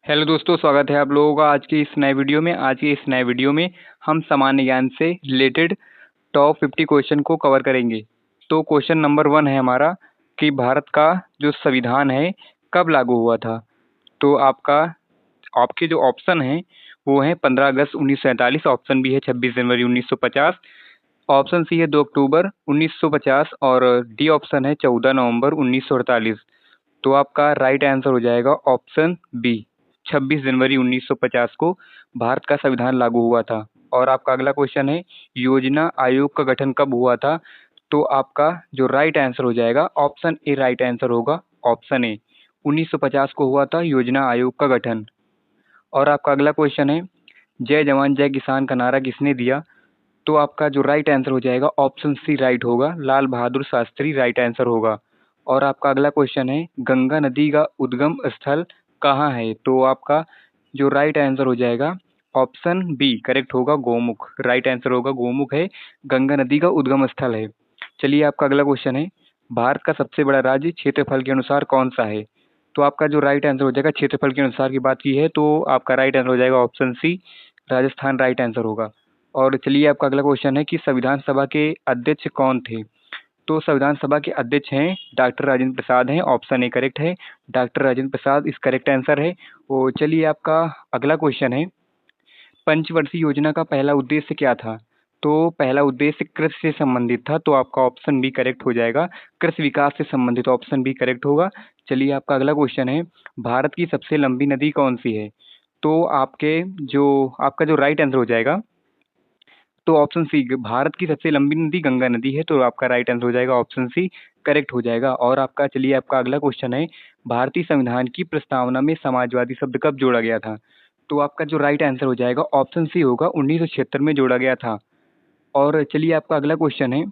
Hello दोस्तों, स्वागत है आप लोगों का आज के इस नए वीडियो में। आज के इस नए वीडियो में हम सामान्य ज्ञान से रिलेटेड टॉप 50 क्वेश्चन को कवर करेंगे। तो क्वेश्चन नंबर 1 है हमारा कि भारत का जो संविधान है कब लागू हुआ था। तो आपके जो ऑप्शन हैं वो हैं 15 अगस्त 1947, ऑप्शन बी है 26 जनवरी 1950, ऑप्शन सी है 2 अक्टूबर 1950 और डी ऑप्शन है 14 नवंबर 1948। तो आपका राइट आंसर हो जाएगा ऑप्शन बी, 26 जनवरी 1950 को भारत का संविधान लागू हुआ था। और आपका अगला क्वेश्चन है योजना आयोग का गठन कब हुआ था। तो आपका जो राइट आंसर हो जाएगा ऑप्शन ए राइट आंसर होगा, ऑप्शन ए 1950 को हुआ था योजना आयोग का गठन। और आपका अगला क्वेश्चन है जय जवान जय किसान का नारा किसने दिया। तो आपका जो राइट आंसर हो जाएगा ऑप्शन सी राइट होगा, लाल बहादुर शास्त्री राइट आंसर होगा। और आपका अगला क्वेश्चन है गंगा नदी का उद्गम स्थल कहाँ है। तो आपका जो राइट आंसर हो जाएगा ऑप्शन बी करेक्ट होगा, गोमुख राइट आंसर होगा, गोमुख है गंगा नदी का उद्गम स्थल है। चलिए आपका अगला क्वेश्चन है भारत का सबसे बड़ा राज्य क्षेत्रफल के अनुसार कौन सा है। तो आपका जो राइट आंसर हो जाएगा क्षेत्रफल के अनुसार की बात की है तो आपका राइट आंसर हो जाएगा option C Rajasthan right answer होगा। और चलिए आपका अगला क्वेश्चन है कि संविधान सभा के अध्यक्ष कौन थे। तो संविधान सभा के अध्यक्ष हैं डॉक्टर राजेंद्र प्रसाद हैं, ऑप्शन ए करेक्ट है, डॉक्टर राजेंद्र प्रसाद इस करेक्ट आंसर है। और चलिए आपका अगला क्वेश्चन है पंचवर्षीय योजना का पहला उद्देश्य क्या था। तो पहला उद्देश्य कृषि से संबंधित था, तो आपका ऑप्शन बी करेक्ट हो जाएगा, कृषि विकास से संबंधित ऑप्शन बी करेक्ट होगा। चलिए आपका अगला क्वेश्चन है भारत की सबसे लंबी नदी कौन सी है। तो आपका जो राइट आंसर हो जाएगा तो ऑप्शन सी भारत की सबसे लंबी नदी गंगा नदी है, तो आपका राइट आंसर हो जाएगा ऑप्शन सी करेक्ट हो जाएगा। और आपका चलिए आपका अगला क्वेश्चन है भारतीय संविधान की प्रस्तावना में समाजवादी शब्द कब जोड़ा गया था। तो आपका जो राइट आंसर हो जाएगा ऑप्शन सी होगा, 1976 में जोड़ा गया था। और चलिए आपका अगला क्वेश्चन है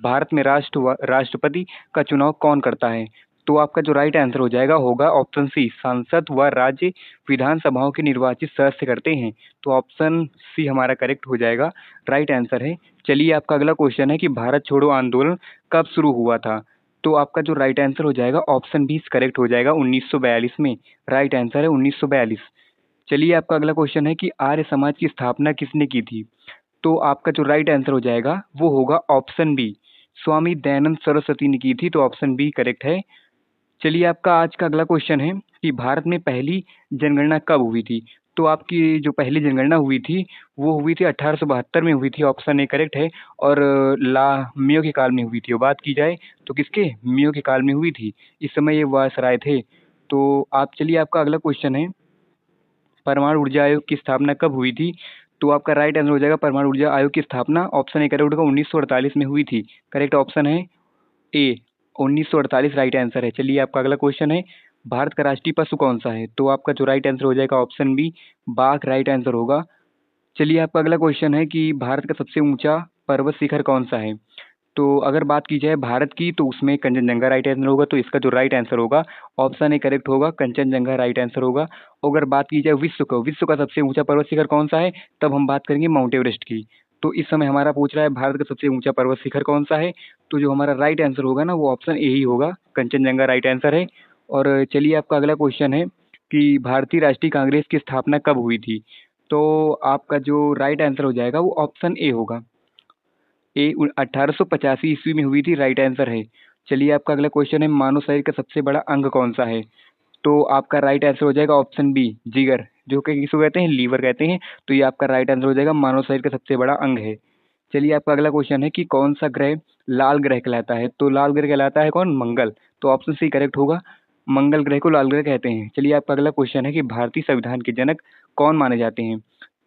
भारत में राष्ट्रपति का चुनाव कौन करता है। तो आपका जो राइट आंसर हो जाएगा होगा ऑप्शन सी सांसद व राज्य विधानसभाओं के निर्वाचित सदस्य करते हैं, तो ऑप्शन सी हमारा करेक्ट हो जाएगा, राइट आंसर है। चलिए आपका अगला क्वेश्चन है कि भारत छोड़ो आंदोलन कब शुरू हुआ था। तो आपका जो राइट आंसर हो जाएगा ऑप्शन बी करेक्ट हो जाएगा, 1942 में राइट आंसर है 1942। चलिए आपका अगला क्वेश्चन है कि आर्य समाज की स्थापना किसने की थी। तो आपका जो राइट आंसर हो जाएगा वो होगा ऑप्शन बी, स्वामी दयानंद सरस्वती ने की थी, तो ऑप्शन बी करेक्ट है। चलिए आपका आज का अगला क्वेश्चन है कि भारत में पहली जनगणना कब हुई थी। तो आपकी जो पहली जनगणना हुई थी वो हुई थी 1872 में हुई थी, ऑप्शन ए करेक्ट है। और ला मियो के काल में हुई थी, और बात की जाए तो किसके, मियो के काल में हुई थी, इस समय ये वायसराय थे। तो आप चलिए आपका अगला क्वेश्चन है परमाणु ऊर्जा आयोग की स्थापना कब हुई थी। तो आपका राइट आंसर हो जाएगा परमाणु ऊर्जा आयोग की स्थापना ऑप्शन ए करेक्ट होगा, 1948 में हुई थी, करेक्ट ऑप्शन है ए 1948 राइट आंसर है। चलिए आपका अगला क्वेश्चन है भारत का राष्ट्रीय पशु कौन सा है। तो आपका जो राइट आंसर हो जाएगा ऑप्शन बी बाघ राइट आंसर होगा। चलिए आपका अगला क्वेश्चन है कि भारत का सबसे ऊंचा पर्वत शिखर कौन सा है। तो अगर बात की जाए भारत की तो उसमें कंचनजंगा राइट आंसर होगा, तो इसका जो राइट आंसर होगा ऑप्शन ए करेक्ट होगा, कंचनजंगा राइट आंसर होगा। अगर बात की जाए विश्व का सबसे ऊंचा पर्वत शिखर कौन सा है, तब हम बात करेंगे माउंट एवरेस्ट की। तो इस समय हमारा पूछ रहा है भारत का सबसे ऊंचा पर्वत शिखर कौन सा है, तो जो हमारा राइट आंसर होगा ना वो ऑप्शन ए ही होगा, कंचनजंगा राइट आंसर है। और चलिए आपका अगला क्वेश्चन है कि भारतीय राष्ट्रीय कांग्रेस की स्थापना कब हुई थी। तो आपका जो राइट आंसर हो जाएगा वो ऑप्शन ए होगा, ए 1885 ईस्वी में हुई थी, राइट आंसर है। चलिए आपका अगला क्वेश्चन है मानव शरीर का सबसे बड़ा अंग कौन सा है। तो आपका राइट आंसर हो जाएगा ऑप्शन बी जिगर, जो कि किसको कहते हैं, लीवर कहते हैं। तो ये आपका राइट आंसर हो जाएगा, मानव शरीर का सबसे बड़ा अंग है। चलिए आपका अगला क्वेश्चन है कि कौन सा ग्रह लाल ग्रह कहलाता है। तो लाल ग्रह कहलाता है कौन, मंगल, तो ऑप्शन सी करेक्ट होगा, मंगल ग्रह को लाल ग्रह कहते हैं। चलिए आपका अगला क्वेश्चन है कि भारतीय संविधान के जनक कौन माने जाते हैं।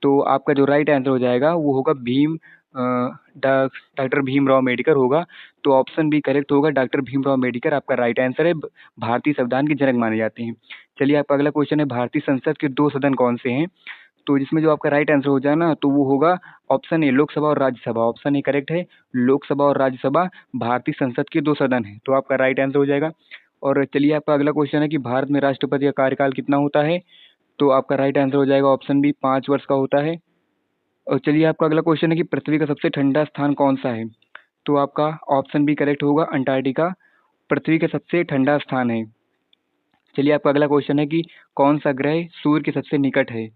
तो आपका जो राइट आंसर हो जाएगा वो होगा डॉक्टर भीमराव अम्बेडकर होगा, तो ऑप्शन बी करेक्ट होगा, डॉक्टर भीमराव अम्बेडकर आपका राइट आंसर है, भारतीय संविधान के जनक माने जाते हैं। चलिए आपका अगला क्वेश्चन है भारतीय संसद के दो सदन कौन से हैं। तो जिसमें जो आपका राइट आंसर हो जाए ना तो वो होगा ऑप्शन ए लोकसभा और राज्यसभा, ऑप्शन ए करेक्ट है, लोकसभा और राज्यसभा भारतीय संसद के दो सदन हैं, तो आपका राइट आंसर हो जाएगा। और चलिए आपका अगला क्वेश्चन है कि भारत में राष्ट्रपति का कार्यकाल कितना होता है। तो आपका राइट आंसर हो जाएगा ऑप्शन बी 5 वर्ष का होता है। और चलिए आपका अगला क्वेश्चन है कि पृथ्वी का सबसे ठंडा स्थान कौन सा है। तो आपका ऑप्शन बी करेक्ट होगा, अंटार्कटिका पृथ्वी का सबसे ठंडा स्थान है। चलिए आपका अगला क्वेश्चन है कि कौन सा ग्रह सूर्य के सबसे निकट है।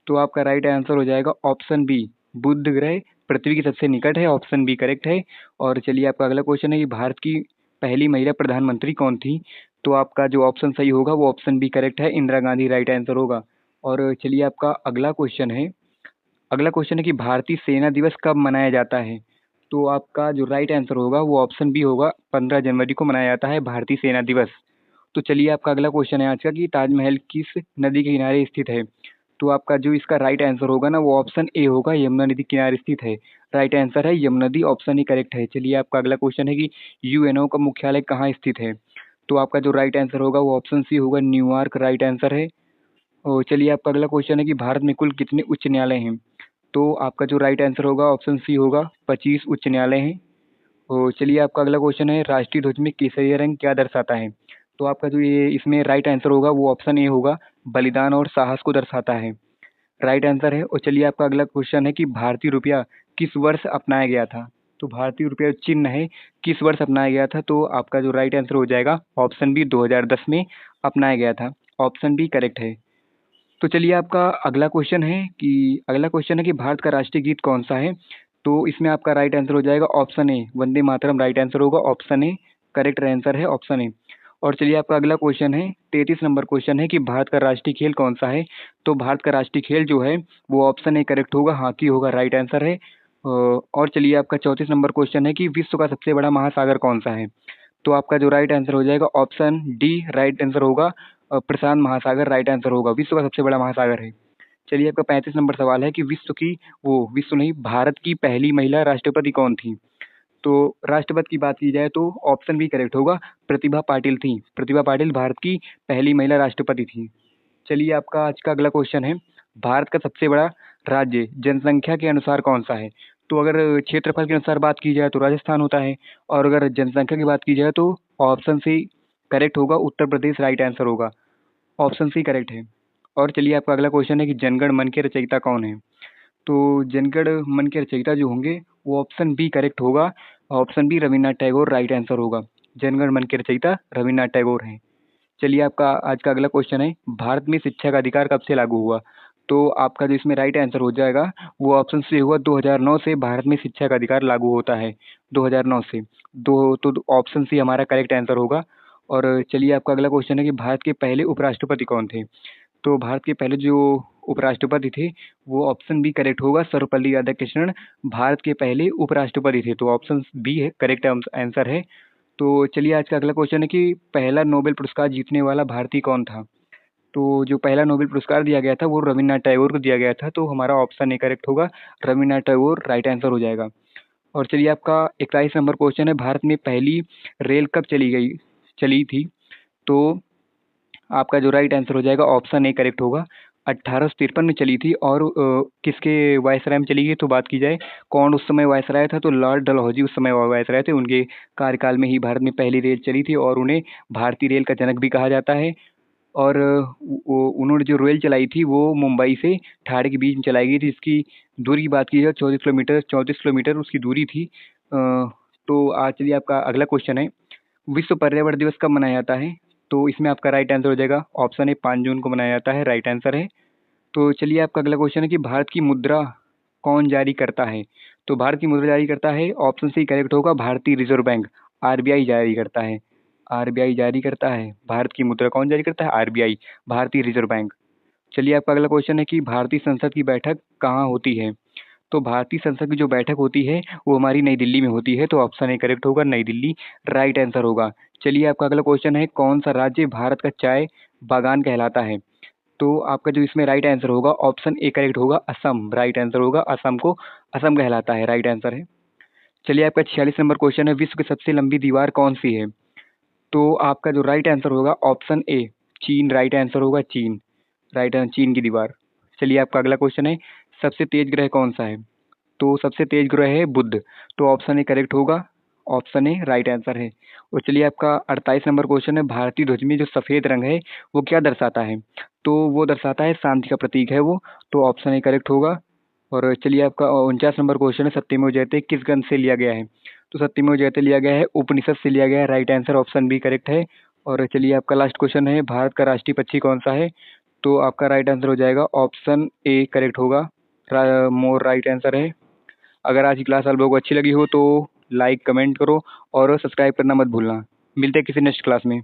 तो आपका राइट आंसर हो जाएगा ऑप्शन बी, बुध ग्रह पृथ्वी के सबसे निकट है, ऑप्शन बी करेक्ट है। और चलिए आपका अगला क्वेश्चन है कि भारत की पहली महिला प्रधानमंत्री कौन थी। तो आपका जो ऑप्शन सही होगा वो ऑप्शन बी करेक्ट है, इंदिरा गांधी राइट आंसर होगा। और चलिए आपका अगला क्वेश्चन है कि भारतीय सेना दिवस कब मनाया जाता है। तो आपका जो राइट आंसर होगा वो ऑप्शन बी होगा, 15 जनवरी को मनाया जाता है भारतीय सेना दिवस। तो चलिए आपका अगला क्वेश्चन है आज का कि ताजमहल किस नदी के किनारे स्थित है। तो आपका जो इसका राइट आंसर होगा ना वो ऑप्शन ए होगा, यमुना नदी के किनारे स्थित है। राइट आंसर है यमुना नदी, ऑप्शन ए करेक्ट है। चलिए आपका अगला क्वेश्चन है कि यूएनओ का मुख्यालय कहाँ स्थित है। तो आपका जो राइट आंसर होगा वो ऑप्शन सी होगा, न्यूयॉर्क राइट आंसर है। और चलिए आपका अगला क्वेश्चन है कि भारत में कुल कितने उच्च न्यायालय हैं। तो आपका जो राइट आंसर होगा ऑप्शन सी होगा, 25 उच्च न्यायालय हैं। और चलिए आपका अगला क्वेश्चन है राष्ट्रीय ध्वज में केसरिया रंग क्या दर्शाता है। तो आपका जो ये इसमें राइट आंसर होगा वो ऑप्शन ए होगा, बलिदान और साहस को दर्शाता है। राइट आंसर है। और चलिए आपका अगला क्वेश्चन है कि भारतीय रुपया किस वर्ष अपनाया गया था। तो भारतीय रुपया चिन्ह है किस वर्ष अपनाया गया था। तो आपका जो राइट आंसर हो जाएगा ऑप्शन बी, 2010 में अपनाया गया था, ऑप्शन बी करेक्ट है। तो चलिए आपका अगला क्वेश्चन है कि भारत का राष्ट्रीय गीत कौन सा है। तो इसमें आपका राइट आंसर हो जाएगा option A, Vande Mataram right answer होगा, ऑप्शन ए करेक्ट आंसर है, ऑप्शन ए। और चलिए आपका अगला क्वेश्चन है, 33 नंबर क्वेश्चन है कि भारत का राष्ट्रीय खेल कौन सा है। तो भारत का राष्ट्रीय खेल जो है वो ऑप्शन ए करेक्ट होगा, हॉकी होगा, राइट आंसर है। और चलिए आपका 34 नंबर क्वेश्चन है कि विश्व का सबसे बड़ा महासागर कौन सा है। तो आपका जो राइट आंसर हो जाएगा ऑप्शन डी राइट आंसर होगा, प्रशांत महासागर राइट आंसर होगा, विश्व का सबसे बड़ा महासागर है। चलिए आपका 35 नंबर सवाल है कि विश्व नहीं, भारत की पहली महिला राष्ट्रपति कौन थी। तो राष्ट्रपति की बात की जाए तो ऑप्शन भी करेक्ट होगा, प्रतिभा पाटिल थी। प्रतिभा पाटिल भारत की पहली महिला राष्ट्रपति थी। चलिए आपका आज का अगला क्वेश्चन है, भारत का सबसे बड़ा राज्य जनसंख्या के अनुसार कौन सा है। तो अगर क्षेत्रफल के अनुसार बात की जाए तो राजस्थान होता है, और अगर जनसंख्या की बात की जाए तो ऑप्शन सी करेक्ट होगा, उत्तर प्रदेश राइट आंसर होगा, ऑप्शन सी करेक्ट है। और चलिए आपका अगला क्वेश्चन है कि जनगण मन के रचयिता कौन है। तो जनगण मन के रचयिता जो होंगे वो ऑप्शन बी करेक्ट होगा, option B Rabindranath Tagore right answer होगा, जनगण मन के रचयिता रविन्द्रनाथ टैगोर हैं। चलिए आपका आज का अगला क्वेश्चन है, भारत में शिक्षा का अधिकार कब से लागू हुआ। तो आपका जो इसमें राइट आंसर हो जाएगा वो ऑप्शन से हुआ, 2009 से भारत में शिक्षा का अधिकार लागू होता है, 2009 से। तो ऑप्शन सी हमारा करेक्ट आंसर होगा। और चलिए आपका अगला क्वेश्चन है कि भारत के पहले उपराष्ट्रपति कौन थे। तो भारत के पहले जो उपराष्ट्रपति थे वो ऑप्शन बी करेक्ट होगा, सर्वपल्ली राधाकृष्णन भारत के पहले उपराष्ट्रपति थे, तो ऑप्शन बी है करेक्ट आंसर है। तो चलिए आज का अगला क्वेश्चन है कि पहला नोबेल पुरस्कार जीतने वाला भारतीय कौन था। तो जो पहला नोबेल पुरस्कार दिया गया था वो रविन्द्रनाथ टैगोर को दिया गया था, तो हमारा ऑप्शन ए करेक्ट होगा, रविन्द्रनाथ टैगोर राइट आंसर हो जाएगा। और चलिए आपका 41 नंबर क्वेश्चन है, भारत में पहली रेल कब चली थी। तो आपका जो राइट आंसर हो जाएगा ऑप्शन ए करेक्ट होगा, 1853 में चली थी। और किसके वायसराय में चली गई तो बात की जाए कौन उस समय वायसराय था, तो लॉर्ड डलहौजी उस समय वायसराय थे, उनके कार्यकाल में ही भारत में पहली रेल चली थी और उन्हें भारतीय रेल का जनक भी कहा जाता है। और उन्होंने जो रेल चलाई थी वो मुंबई से ठाणे के बीच में चलाई गई थी, जिसकी दूरी की बात की जाए 34 किलोमीटर उसकी दूरी थी। तो आज चलिए आपका अगला क्वेश्चन है, विश्व पर्यावरण दिवस कब मनाया जाता है। तो इसमें आपका राइट आंसर हो जाएगा ऑप्शन ए, 5 जून को मनाया जाता है, राइट आंसर है। तो चलिए आपका अगला क्वेश्चन है कि भारत की मुद्रा कौन जारी करता है। तो भारत की मुद्रा जारी करता है, ऑप्शन सी करेक्ट होगा, भारतीय रिजर्व बैंक आरबीआई जारी करता है, आरबीआई जारी करता है। भारत की मुद्रा कौन जारी करता है, आरबीआई, भारतीय रिजर्व बैंक। चलिए आपका अगला क्वेश्चन है कि भारतीय संसद की बैठक कहाँ होती है। तो भारतीय संसद की जो बैठक होती है वो हमारी नई दिल्ली में होती है, तो ऑप्शन ए करेक्ट होगा, नई दिल्ली राइट आंसर होगा। चलिए आपका अगला क्वेश्चन है, कौन सा राज्य भारत का चाय बागान कहलाता है। तो आपका जो इसमें राइट आंसर होगा ऑप्शन ए करेक्ट होगा, असम राइट आंसर होगा, असम को असम कहलाता है, राइट आंसर है। चलिए आपका 46 नंबर क्वेश्चन है, विश्व की सबसे लंबी दीवार कौन सी है। तो आपका जो राइट आंसर होगा ऑप्शन ए, चीन राइट आंसर होगा, चीन राइट आंसर, चीन की दीवार। चलिए आपका अगला क्वेश्चन है, सबसे तेज ग्रह कौन सा है। तो सबसे तेज ग्रह है बुध, तो ऑप्शन ए करेक्ट होगा, ऑप्शन ए राइट आंसर है। और चलिए आपका 48 नंबर क्वेश्चन है, भारतीय ध्वज में जो सफ़ेद रंग है वो क्या दर्शाता है। तो वो दर्शाता है शांति का प्रतीक है वो, तो ऑप्शन ए करेक्ट होगा। और चलिए आपका 49 नंबर क्वेश्चन है, सत्यमेव जयते किस ग्रंथ से लिया गया है। तो सत्यमेव जयते लिया गया है उपनिषद से लिया गया है, right answer option B correct है। और चलिए आपका लास्ट क्वेश्चन है, भारत का राष्ट्रीय पक्षी कौन सा है? तो आपका राइट आंसर हो जाएगा ऑप्शन ए करेक्ट होगा, मोर राइट आंसर है। अगर आज की क्लास आप लोगों को अच्छी लगी हो तो लाइक कमेंट करो और सब्सक्राइब करना मत भूलना। मिलते हैं किसी नेक्स्ट क्लास में।